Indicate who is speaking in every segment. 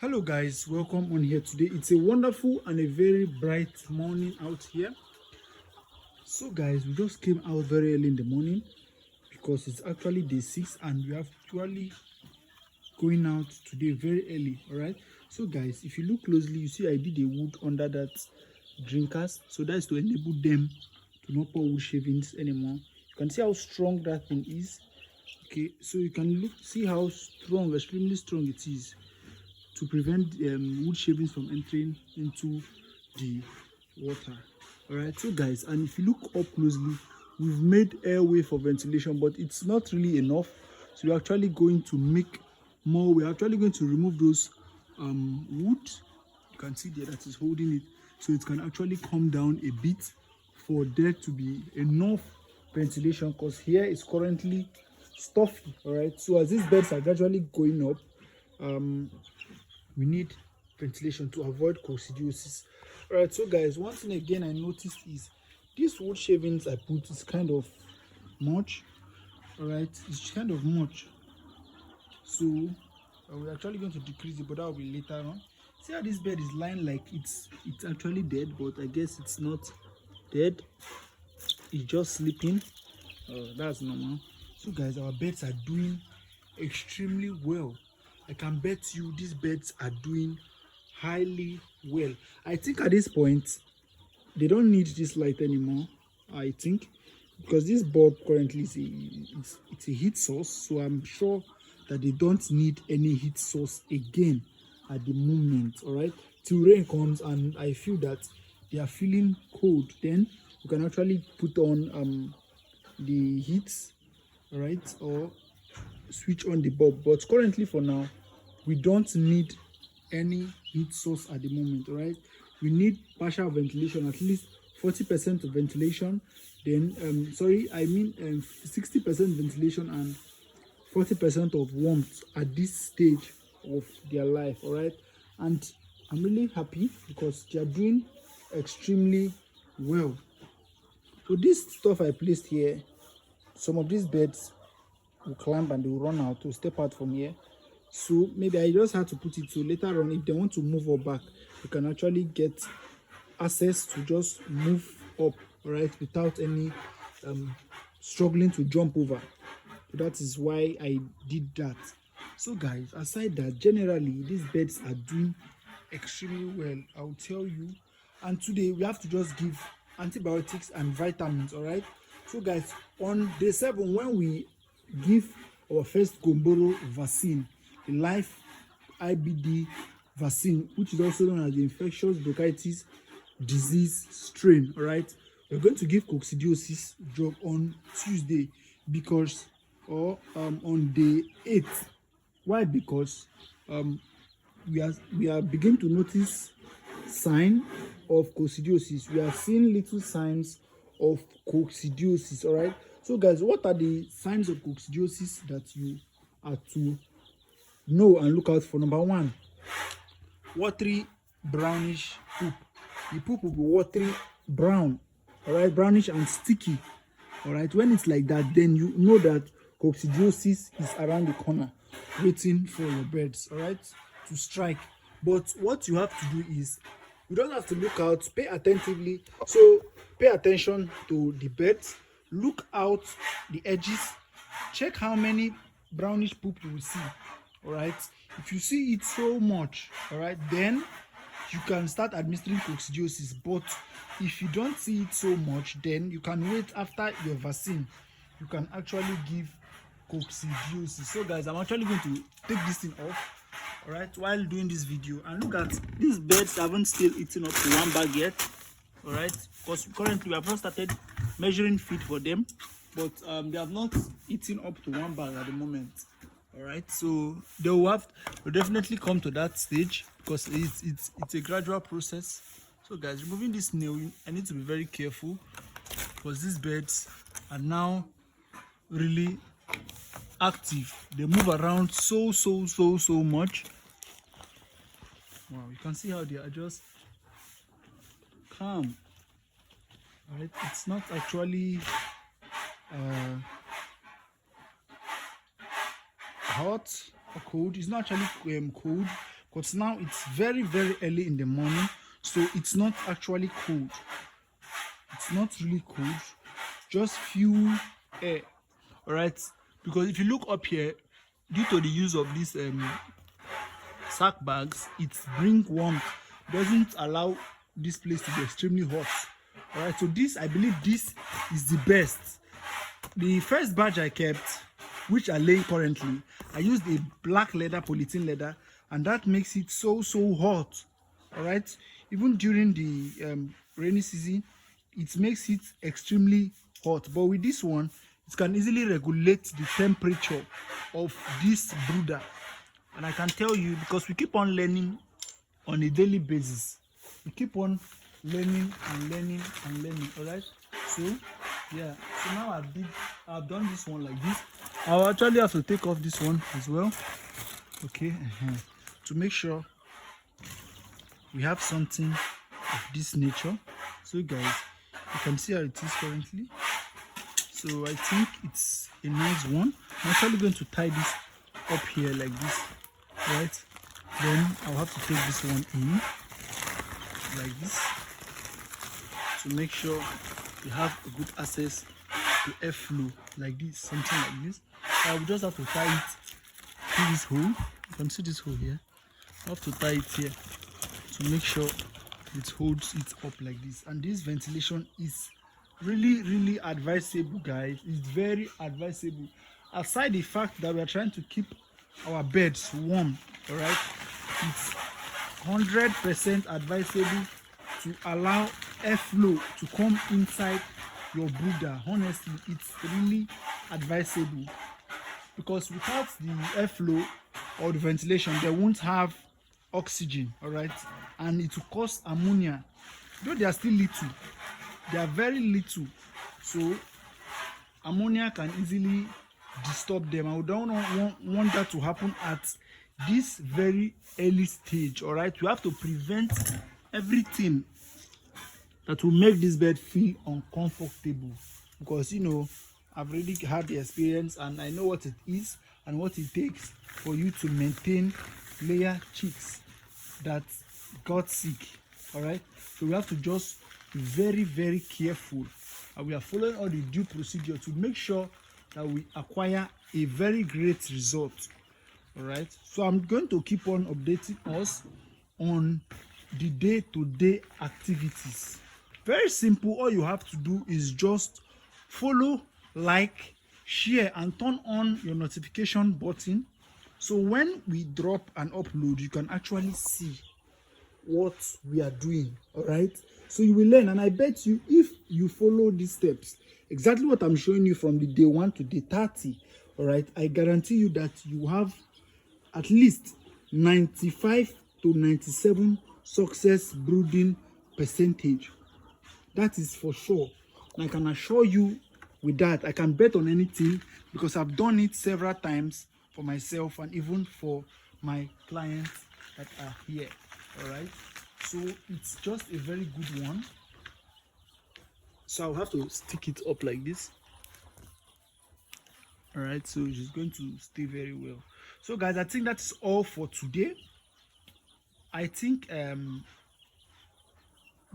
Speaker 1: Hello guys, welcome on here today. It's a wonderful and a very bright morning out here. So guys, we just came out very early in the morning because it's actually day 6 and we are actually going out today very early. All right, so guys, if you look closely, you see I did a wood under that drinkers, so that's to enable them to not pour wood shavings anymore. You can see how strong that thing is. Okay, so you can see how strong, extremely strong it is to prevent wood shavings from entering into the water. All right, so guys, and if you look up closely, we've made airway for ventilation, but it's not really enough. So we're actually going to make more. We're actually going to remove those wood. You can see there that is holding it, so it can actually come down a bit for there to be enough ventilation, because here is currently stuffy. All right, so as these beds are gradually going up, we need ventilation to avoid coccidiosis. All right, so guys, one thing again I noticed is these wood shavings I put is kind of much. All right, it's kind of much, so we're actually going to decrease it, but that will be later on. See how this bed is lying like it's actually dead, but I guess it's not dead, it's just sleeping. That's normal. So guys, our beds are doing extremely well. I can bet you these beds are doing highly well. I think at this point they don't need this light anymore, I think, because this bulb currently is it's a heat source, so I'm sure that they don't need any heat source again at the moment. All right, till rain comes and I feel that they are feeling cold, then you can actually put on the heat, all right, or switch on the bulb. But currently, for now, we don't need any heat source at the moment. All right, we need partial ventilation, at least 40% of ventilation, then 60% ventilation and 40% of warmth at this stage of their life. All right, and I'm really happy because they are doing extremely well. So this stuff I placed here, some of these beds will climb and they will run out to step out from here. So maybe I just had to put it so later on, if they want to move up back, you can actually get access to just move up, right, without any struggling to jump over. So that is why I did that. So guys, aside that, generally these beds are doing extremely well, I'll tell you. And today we have to just give antibiotics and vitamins. All right, so guys, on day 7, when we give our first Gomboro vaccine, the live IBD vaccine, which is also known as the infectious bronchitis disease strain, all right, we're going to give coccidiosis drug on Tuesday, because on day 8. Why? Because we are beginning to notice sign of coccidiosis. We are seeing little signs of coccidiosis. All right, so guys, what are the signs of coccidiosis that you are to know and look out for? Number 1, watery brownish poop. The poop will be watery brown, all right, brownish and sticky. All right, when it's like that, then you know that coccidiosis is around the corner waiting for your birds, all right, to strike. But what you have to do is, you don't have to look out, pay attentively. So pay attention to the beds, look out the edges, check how many brownish poop you will see. All right, if you see it so much, all right, then you can start administering coccidiosis. But if you don't see it so much, then you can wait after your vaccine, you can actually give coccidiosis. So guys, I'm actually going to take this thing off, all right, while doing this video. And look at these birds, haven't still eaten up to 1 bag yet, all right, because currently we have not started measuring feed for them, but they have not eaten up to 1 bag at the moment. All right, so they will definitely come to that stage, because it's a gradual process. So guys, removing this nail, I need to be very careful, because these birds are now really active. They move around so much. Wow, you can see how they are just calm. All right, it's not actually hot or cold. It's not actually cold, because now it's very, very early in the morning, so it's not actually cold. It's not really cold, just few air. All right, because if you look up here, due to the use of these sack bags, it brings warmth, doesn't allow this place to be extremely hot. All right, so this, I believe this is the best. The first batch I kept, which I lay currently, I used a black leather, polythene leather, and that makes it so hot. All right, even during the rainy season, it makes it extremely hot. But with this one, it can easily regulate the temperature of this brooder. And I can tell you, because we keep on learning on a daily basis, we keep on learning and learning and learning. All right, so yeah, so now I've done this one like this. I'll actually have to take off this one as well, okay, to make sure we have something of this nature. So guys, you can see how it is currently. So I think it's a nice one. I'm actually going to tie this up here like this, right? Then I'll have to take this one in like this to make sure you have a good access to airflow like this, something like this. I will just have to tie it through this hole. You can see this hole here. I have to tie it here to make sure it holds it up like this. And this ventilation is really advisable, guys. It's very advisable. Aside the fact that we are trying to keep our beds warm, all right, it's 100% advisable to allow airflow to come inside your brooder. Honestly, it's really advisable, because without the airflow or the ventilation, they won't have oxygen, all right, and it will cause ammonia. Though they are still little, they are very little, so ammonia can easily disturb them. I don't want that to happen at this very early stage. All right, we have to prevent everything that will make this bed feel uncomfortable, because you know, I've already had the experience and I know what it is and what it takes for you to maintain layer chicks that got sick. All right, so we have to just be very careful, and we are following all the due procedure to make sure that we acquire a very great result. All right, so I'm going to keep on updating us on the day-to-day activities. Very simple. All you have to do is just follow, like, share, and turn on your notification button, so when we drop and upload, you can actually see what we are doing. All right, so you will learn, and I bet you, if you follow these steps, exactly what I'm showing you from the day 1 to day 30, all right, I guarantee you that you have at least 95 to 97 success brooding percentage. That is for sure, and I can assure you with that. I can bet on anything, because I've done it several times for myself and even for my clients that are here. All right, so it's just a very good one. So I'll have to stick it up like this. All right, so it's going to stay very well. So guys, I think that's all for today. I think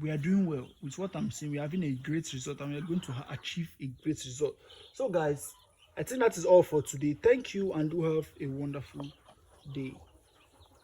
Speaker 1: we are doing well with what I'm saying. We're having a great result, and we are going to achieve a great result. So guys, I think that is all for today. Thank you, and do have a wonderful day.